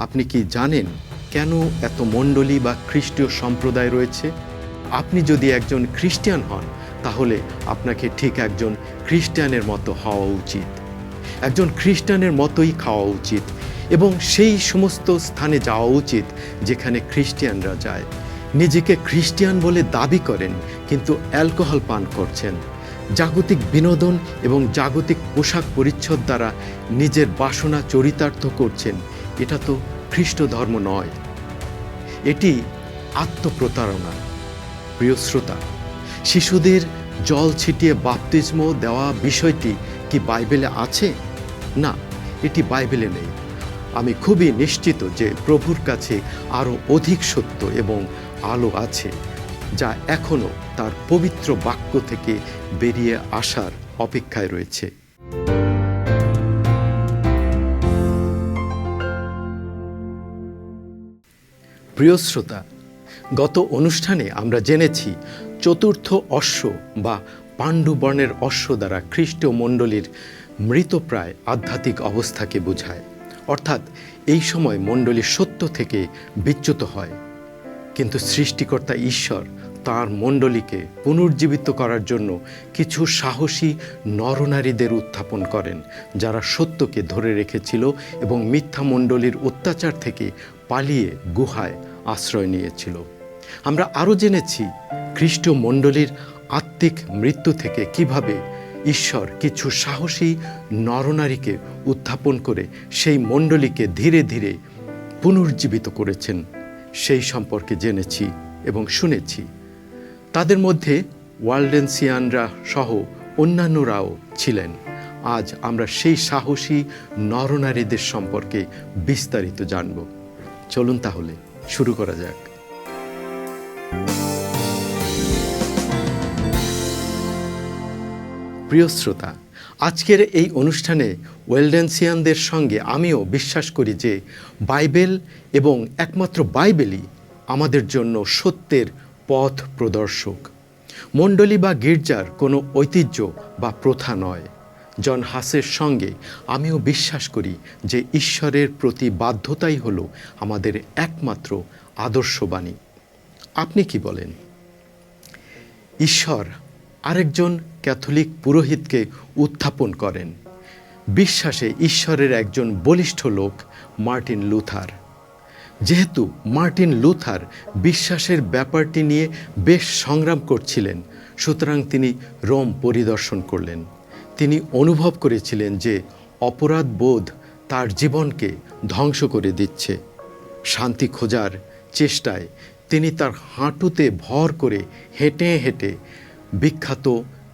আপনি কি জানেন কেন এত মণ্ডলী বা খ্রিস্টীয় সম্প্রদায় রয়েছে? আপনি যদি একজন খ্রিস্টান হন তাহলে আপনাকে ঠিক একজন খ্রিস্টানের মতো হওয়া উচিত, একজন খ্রিস্টানের মতোই খাওয়া উচিত এবং সেই সমস্ত স্থানে যাওয়া উচিত যেখানে খ্রিস্টিয়ানরা যায়। নিজেকে খ্রিস্টিয়ান বলে দাবি করেন কিন্তু অ্যালকোহল পান করছেন, জাগতিক বিনোদন এবং জাগতিক পোশাক পরিচ্ছদ দ্বারা নিজের বাসনা চরিতার্থ করছেন। এটা তো খ্রিস্ট ধর্ম নয়, এটি আত্মপ্রতারণা। প্রিয় শ্রোতা, শিশুদের জল ছিটিয়ে বাপ্তিস্ম দেওয়া বিষয়টি কি বাইবেলে আছে? না, এটি বাইবেলে নেই। আমি খুবই নিশ্চিত যে প্রভুর কাছে আরও অধিক সত্য এবং আলো আছে, যা এখনও তার পবিত্র বাক্য থেকে বেরিয়ে আসার অপেক্ষায় রয়েছে। প্রিয় শ্রোতা, গত অনুষ্ঠানে আমরা জেনেছি চতুর্থ অশ্ব বা পাণ্ডুবর্ণের অশ্ব দ্বারা খ্রিস্টীয় মণ্ডলীর মৃতপ্রায় আধ্যাত্মিক অবস্থাকে বোঝায়। অর্থাৎ এই সময় মণ্ডলী সত্য থেকে বিচ্যুত হয়, কিন্তু সৃষ্টিকর্তা ঈশ্বর তার মণ্ডলীকে পুনর্জীবিত করার জন্য কিছু সাহসী নরনারীদের উত্থাপন করেন, যারা সত্যকে ধরে রেখেছিল এবং মিথ্যা মণ্ডলীর অত্যাচার থেকে পালিয়ে গুহায় আশ্রয় নিয়েছিল। আমরা আরও জেনেছি খ্রিস্টীয় মণ্ডলীর আত্মিক মৃত্যু থেকে কিভাবে ঈশ্বর কিছু সাহসী নরনারীকে উত্থাপন করে সেই মণ্ডলীকে ধীরে ধীরে পুনর্জীবিত করেছেন, সেই সম্পর্কে জেনেছি এবং শুনেছি। তাদের মধ্যে ওয়ালডেনসিয়ানরা সহ অন্যান্যরাও ছিলেন। আজ আমরা সেই সাহসী নরনারীদের সম্পর্কে বিস্তারিত জানব। চলুন তাহলে শুরু করা যাক। প্রিয় শ্রোতা, আজকের এই অনুষ্ঠানে ওয়েলডেনসিয়ানদের সঙ্গে আমিও বিশ্বাস করি যে বাইবেল এবং একমাত্র বাইবেলই আমাদের জন্য সত্যের পথ প্রদর্শক। মণ্ডলী বা গির্জার কোনো ঐতিহ্য বা প্রথা নয়। জন হাসের সঙ্গে আমিও বিশ্বাস করি যে ঈশ্বরের প্রতি বাধ্যতাই হলো আমাদের একমাত্র আদর্শবাণী। আপনি কি বলেন? ঈশ্বর আরেকজন ক্যাথলিক পুরোহিতকে উত্থাপন করেন, বিশ্বাসে ঈশ্বরের একজন বলিষ্ঠ লোক মার্টিন লুথার। যেহেতু মার্টিন লুথার বিশ্বাসের ব্যাপারটি নিয়ে বেশ সংগ্রাম করছিলেন, সুতরাং তিনি রোম পরিদর্শন করলেন। তিনি অনুভব করেছিলেন যে অপরাধ বোধ তার জীবনকে ধ্বংস করে দিচ্ছে। শান্তি খোঁজার চেষ্টায় তিনি তার হাঁটুতে ভর করে হেঁটে হেঁটে বিখ্যাত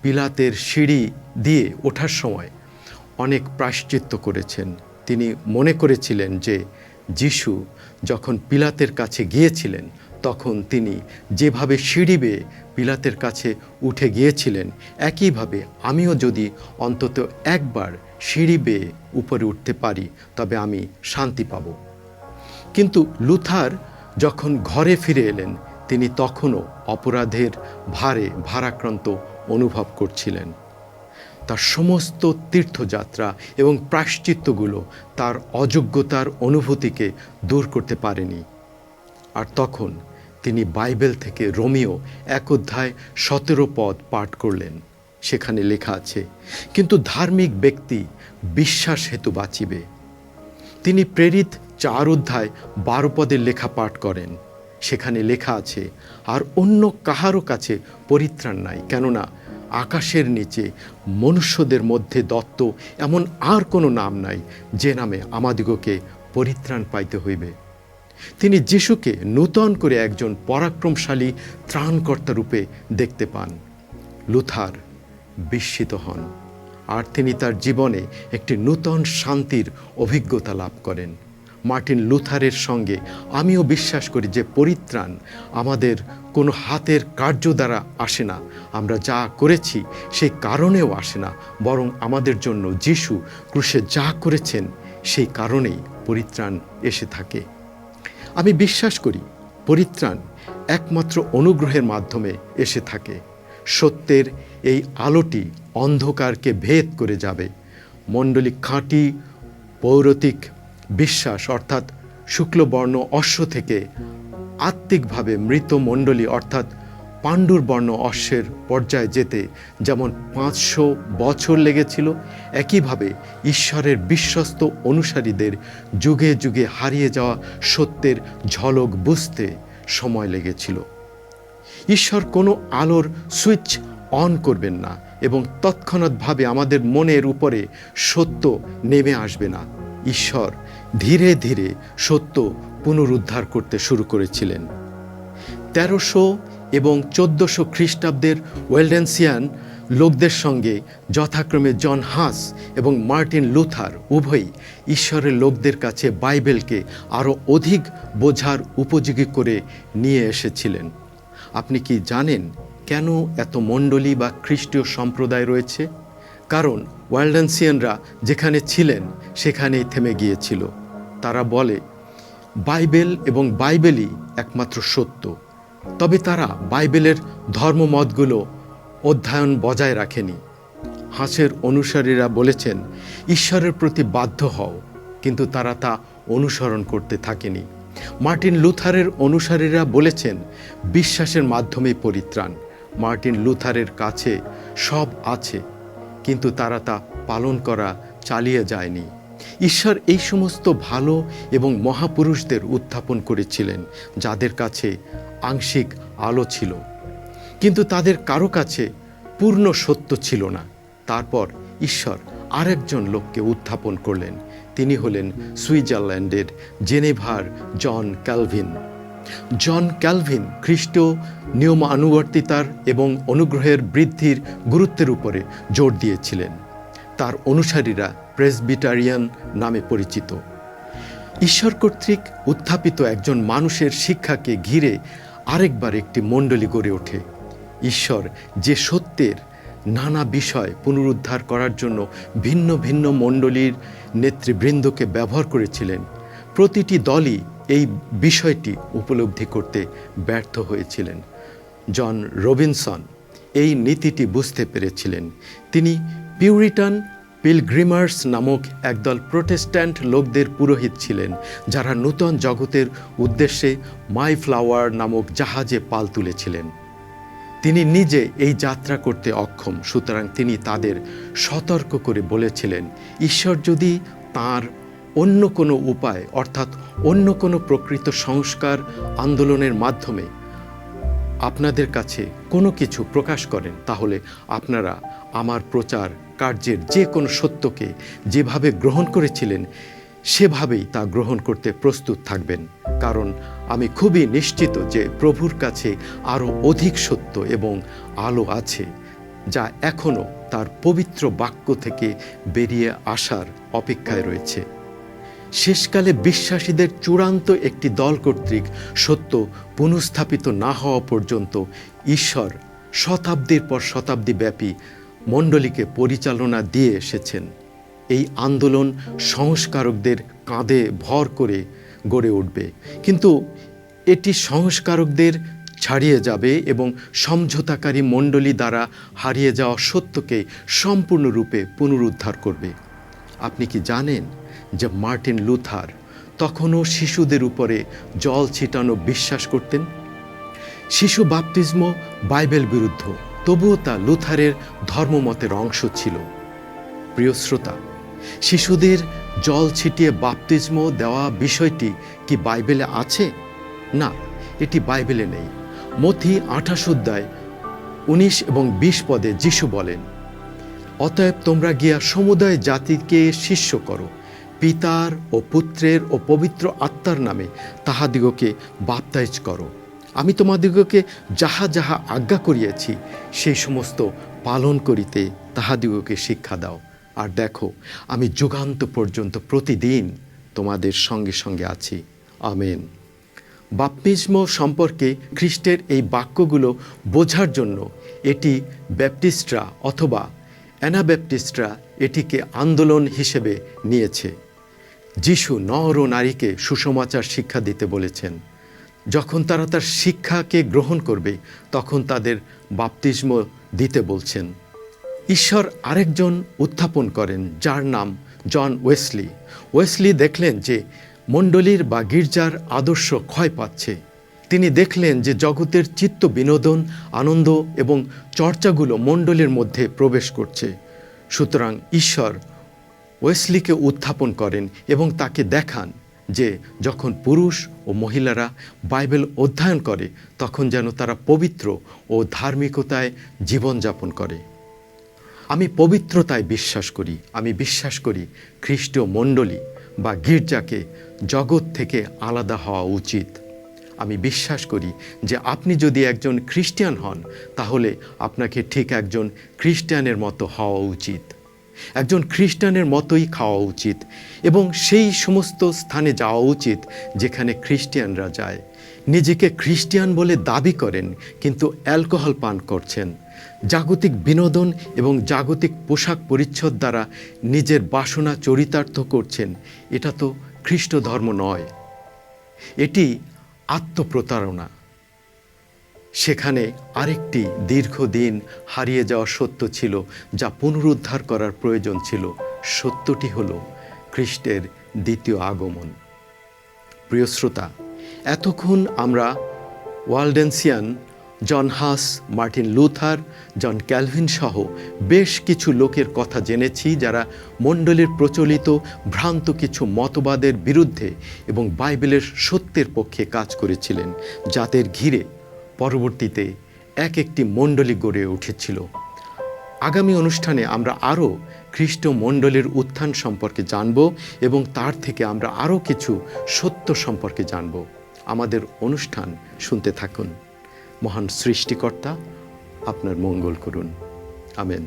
পিলাতের সিঁড়ি দিয়ে ওঠার সময় অনেক প্রায়শ্চিত্ত করেছেন। তিনি মনে করেছিলেন যে যিশু যখন পিলাতের কাছে গিয়েছিলেন তখন তিনি যেভাবে সিঁড়ি বেয়ে পিলাতের কাছে উঠে গিয়েছিলেন, একইভাবে আমিও যদি অন্তত একবার সিঁড়ি বেয়ে উপরে উঠতে পারি তবে আমি শান্তি পাব। কিন্তু লুথার যখন ঘরে ফিরে এলেন তিনি তখনও অপরাধের ভারে ভারাক্রান্ত অনুভব করছিলেন। তার সমস্ত তীর্থযাত্রা এবং প্রায়শ্চিত্তগুলো তার অযোগ্যতার অনুভূতিকে দূর করতে পারেনি। আর তখন তিনি বাইবেল থেকে রোমীয় 1:17 পদ পাঠ করলেন। সেখানে লেখা আছে, কিন্তু ধার্মিক ব্যক্তি বিশ্বাস হেতু বাঁচিবে। তিনি প্রেরিত 4:12 পদের লেখা পাঠ করেন। সেখানে লেখা আছে, আর অন্য কাহারও কাছে পরিত্রাণ নাই, কেননা আকাশের নিচে মনুষ্যদের মধ্যে দত্ত এমন আর কোনো নাম নাই যে নামে আমাদিগকে পরিত্রাণ পাইতে হইবে। তিনি যিশুকে নূতন করে একজন পরাক্রমশালী ত্রাণকর্তা রূপে দেখতে পান। লুথার বিস্মিত হন, আর তিনি তার জীবনে একটি নূতন শান্তির অভিজ্ঞতা লাভ করেন। মার্টিন লুথারের সঙ্গে আমিও বিশ্বাস করি যে পরিত্রাণ আমাদের কোনো হাতের কার্য দ্বারা আসে না, আমরা যা করেছি সেই কারণেও আসে না, বরং আমাদের জন্য যিশু ক্রুশে যা করেছেন সেই কারণেই পরিত্রাণ এসে থাকে। আমি বিশ্বাস করি পরিত্রাণ একমাত্র অনুগ্রহের মাধ্যমে এসে থাকে। সত্যের এই আলোটি অন্ধকারকে ভেদ করে যাবে। মণ্ডলী খাঁটি পৌরতিক বিশ্বাস অর্থাৎ শুক্লবর্ণ অশ্ব থেকে আত্মিকভাবে মৃত মণ্ডলী অর্থাৎ পাণ্ডুর বর্ণ অশ্বের পর্যায়ে যেতে যেমন 500 বছর লেগেছিল, একইভাবে ঈশ্বরের বিশ্বস্ত অনুসারীদের যুগে যুগে হারিয়ে যাওয়া সত্যের ঝলক বুঝতে সময় লেগেছিল। ঈশ্বর কোনো আলোর সুইচ অন করবেন না এবং তৎক্ষণাৎভাবে আমাদের মনের উপরে সত্য নেমে আসবে না। ঈশ্বর ধীরে ধীরে সত্য পুনরুদ্ধার করতে শুরু করেছিলেন। 1300 এবং 1400 খ্রিস্টাব্দের ওয়েলডেন্সিয়ান লোকদের সঙ্গে যথাক্রমে জন হাস এবং মার্টিন লুথার উভয়ই ঈশ্বরের লোকদের কাছে বাইবেলকে আরও অধিক বোঝার উপযোগী করে নিয়ে এসেছিলেন। আপনি কি জানেন কেন এত মণ্ডলী বা খ্রিস্টীয় সম্প্রদায় রয়েছে? কারণ ওয়েলডেন্সিয়ানরা যেখানে ছিলেন সেখানেই থেমে গিয়েছিল। তারা বলে বাইবেল এবং বাইবেলই একমাত্র সত্য, তবে তারা বাইবেলের ধর্মমতগুলো অধ্যয়ন বজায় রাখেনি। হাসের অনুসারীরা বলেছেন ঈশ্বরের প্রতি বাধ্য হও, কিন্তু তারা তা অনুসরণ করতে থাকেনি। মার্টিন লুথারের অনুসারীরা বলেছেন বিশ্বাসের মাধ্যমেই পরিত্রাণ। মার্টিন লুথারের কাছে সব আছে, কিন্তু তারা তা পালন করা চালিয়ে যায়নি। ঈশ্বর এই সমস্ত ভালো এবং মহাপুরুষদের উত্থাপন করেছিলেন যাদের কাছে আংশিক আলো ছিল, কিন্তু তাদের কারো কাছে পূর্ণ সত্য ছিল না। তারপর ঈশ্বর আরেকজন লোককে উত্থাপন করলেন। তিনি হলেন সুইজারল্যান্ডের জেনেভার জন ক্যালভিন। জন ক্যালভিন খ্রিস্টীয় নিয়মানুবর্তিতার এবং অনুগ্রহের বৃদ্ধির গুরুত্বের উপরে জোর দিয়েছিলেন। তার অনুসারীরা প্রেসবিটারিয়ান নামে পরিচিত। ঈশ্বর কর্তৃক উত্থাপিত একজন মানুষের শিক্ষাকে ঘিরে আরেকবার একটি মণ্ডলী গড়ে ওঠে। ঈশ্বর যে সত্যের নানা বিষয় পুনরুদ্ধার করার জন্য ভিন্ন ভিন্ন মণ্ডলীর নেতৃবৃন্দকে ব্যবহার করেছিলেন, প্রতিটি দলই এই বিষয়টি উপলব্ধি করতে ব্যর্থ হয়েছিলেন। জন রবিনসন এই নীতিটি বুঝতে পেরেছিলেন। তিনি পিউরিটান পিলগ্রিমার্স নামক একদল প্রোটেস্ট্যান্ট লোকদের পুরোহিত ছিলেন, যারা নূতন জগতের উদ্দেশ্যে মাই ফ্লাওয়ার নামক জাহাজে পাল তুলেছিলেন। তিনি নিজে এই যাত্রা করতে অক্ষম, সুতরাং তিনি তাদের সতর্ক করে বলেছিলেন ঈশ্বর যদি তাঁর অন্য কোনো উপায় অর্থাৎ অন্য কোনো প্রকৃত সংস্কার আন্দোলনের মাধ্যমে আপনাদের কাছে কোনো কিছু প্রকাশ করেন, তাহলে আপনারা আমার প্রচার কার্যের যে কোনো সত্যকে যেভাবে গ্রহণ করেছিলেন সেভাবেই তা গ্রহণ করতে প্রস্তুত থাকবেন। কারণ আমি খুবই নিশ্চিত যে প্রভুর কাছে আরও অধিক সত্য এবং আলো আছে, যা এখনও তার পবিত্র বাক্য থেকে বেরিয়ে আসার অপেক্ষায় রয়েছে। শেষকালে বিশ্বাসীদের চূড়ান্ত একটি দল কর্তৃক সত্য পুনঃস্থাপিত না হওয়া পর্যন্ত ঈশ্বর শতাব্দীর পর শতাব্দী ব্যাপী মণ্ডলীকে পরিচালনা দিয়ে এসেছেন। এই আন্দোলন সংস্কারকদের কাঁধে ভর করে গড়ে উঠবে, কিন্তু এটি সংস্কারকদের ছাড়িয়ে যাবে এবং সমঝোতাকারী মণ্ডলী দ্বারা হারিয়ে যাওয়া সত্যকে সম্পূর্ণরূপে পুনরুদ্ধার করবে। আপনি কি জানেন যে মার্টিন লুথার তখনও শিশুদের উপরে জল ছিটানো বিশ্বাস করতেন? শিশু বাপ্তিস্ম বাইবেল বিরুদ্ধ, তবুও তা লুথারের ধর্মমতের অংশ ছিল। প্রিয় শ্রোতা, শিশুদের জল ছিটিয়ে বাপ্তিস্ম দেওয়া বিষয়টি কি বাইবেলে আছে? না, এটি বাইবেলে নেই। মথি 28 অধ্যায় 19 এবং 20 পদে যিশু বলেন, অতএব তোমরা গিয়া সমুদয় জাতিকে শিষ্য করো, পিতার ও পুত্রের ও পবিত্র আত্মার নামে তাহাদিগকে বাপ্তাইজ করো। আমি তোমাদিগকে যাহা যাহা আজ্ঞা করিয়াছি সেই সমস্ত পালন করিতে তাহাদিগকে শিক্ষা দাও। আর দেখো, আমি যুগান্ত পর্যন্ত প্রতিদিন তোমাদের সঙ্গে সঙ্গে আছি। আমেন। বাপ্তিস্ম সম্পর্কে খ্রিস্টের এই বাক্যগুলো বোঝার জন্য এটি ব্যাপটিস্টরা অথবা অ্যানাব্যাপটিস্টরা এটিকে আন্দোলন হিসেবে নিয়েছে। যিশু নর ও নারীকে সুসমাচার শিক্ষা দিতে বলেছেন। যখন তারা তার শিক্ষাকে গ্রহণ করবে তখন তাদের বাপ্তিস্ম দিতে বলছেন। ঈশ্বর আরেকজন উত্থাপন করেন যার নাম জন ওয়েসলি। ওয়েসলি দেখলেন যে মণ্ডলীর বা গির্জার আদর্শ ক্ষয় পাচ্ছে। তিনি দেখলেন যে জগতের চিত্ত বিনোদন, আনন্দ এবং চর্চাগুলো মণ্ডলীর মধ্যে প্রবেশ করছে। সুতরাং ঈশ্বর ওয়েসলিকে উত্থাপন করেন এবং তাকে দেখান যে যখন পুরুষ ও মহিলারা বাইবেল অধ্যয়ন করে তখন যেন তারা পবিত্র ও ধার্মিকতায় জীবনযাপন করে। আমি পবিত্রতায় বিশ্বাস করি। আমি বিশ্বাস করি খ্রিস্টীয় মণ্ডলী বা গির্জাকে জগৎ থেকে আলাদা হওয়া উচিত। আমি বিশ্বাস করি যে আপনি যদি একজন খ্রিস্টান হন তাহলে আপনাকে ঠিক একজন খ্রিস্টানের মতো হওয়া উচিত, একজন খ্রিস্টানের মতোই খাওয়া উচিত এবং সেই সমস্ত স্থানে যাওয়া উচিত যেখানে খ্রিস্টিয়ানরা যায়। নিজেকে খ্রিস্টিয়ান বলে দাবি করেন কিন্তু অ্যালকোহল পান করছেন, জাগতিক বিনোদন এবং জাগতিক পোশাক পরিচ্ছদ দ্বারা নিজের বাসনা চরিতার্থ করছেন। এটা তো খ্রিস্ট ধর্ম নয়, এটি আত্মপ্রতারণা। সেখানে আরেকটি দীর্ঘদিন হারিয়ে যাওয়া সত্য ছিল যা পুনরুদ্ধার করার প্রয়োজন ছিল। সত্যটি হল খ্রিস্টের দ্বিতীয় আগমন। প্রিয় শ্রোতা, এতক্ষণ আমরা ওয়ালডেন্সিয়ান, জন হাস, মার্টিন লুথার, জন ক্যালভিন সহ বেশ কিছু লোকের কথা জেনেছি যারা মণ্ডলীর প্রচলিত ভ্রান্ত কিছু মতবাদের বিরুদ্ধে এবং বাইবেলের সত্যের পক্ষে কাজ করেছিলেন, যাদের ঘিরে পরবর্তীতে একটি মণ্ডলী গড়ে উঠেছিল। আগামী অনুষ্ঠানে আমরা আরও খ্রিস্ট মণ্ডলীর উত্থান সম্পর্কে জানব এবং তার থেকে আমরা আরও কিছু সত্য সম্পর্কে জানব। আমাদের অনুষ্ঠান শুনতে থাকুন। মহান সৃষ্টিকর্তা আপনার মঙ্গল করুন। আমেন।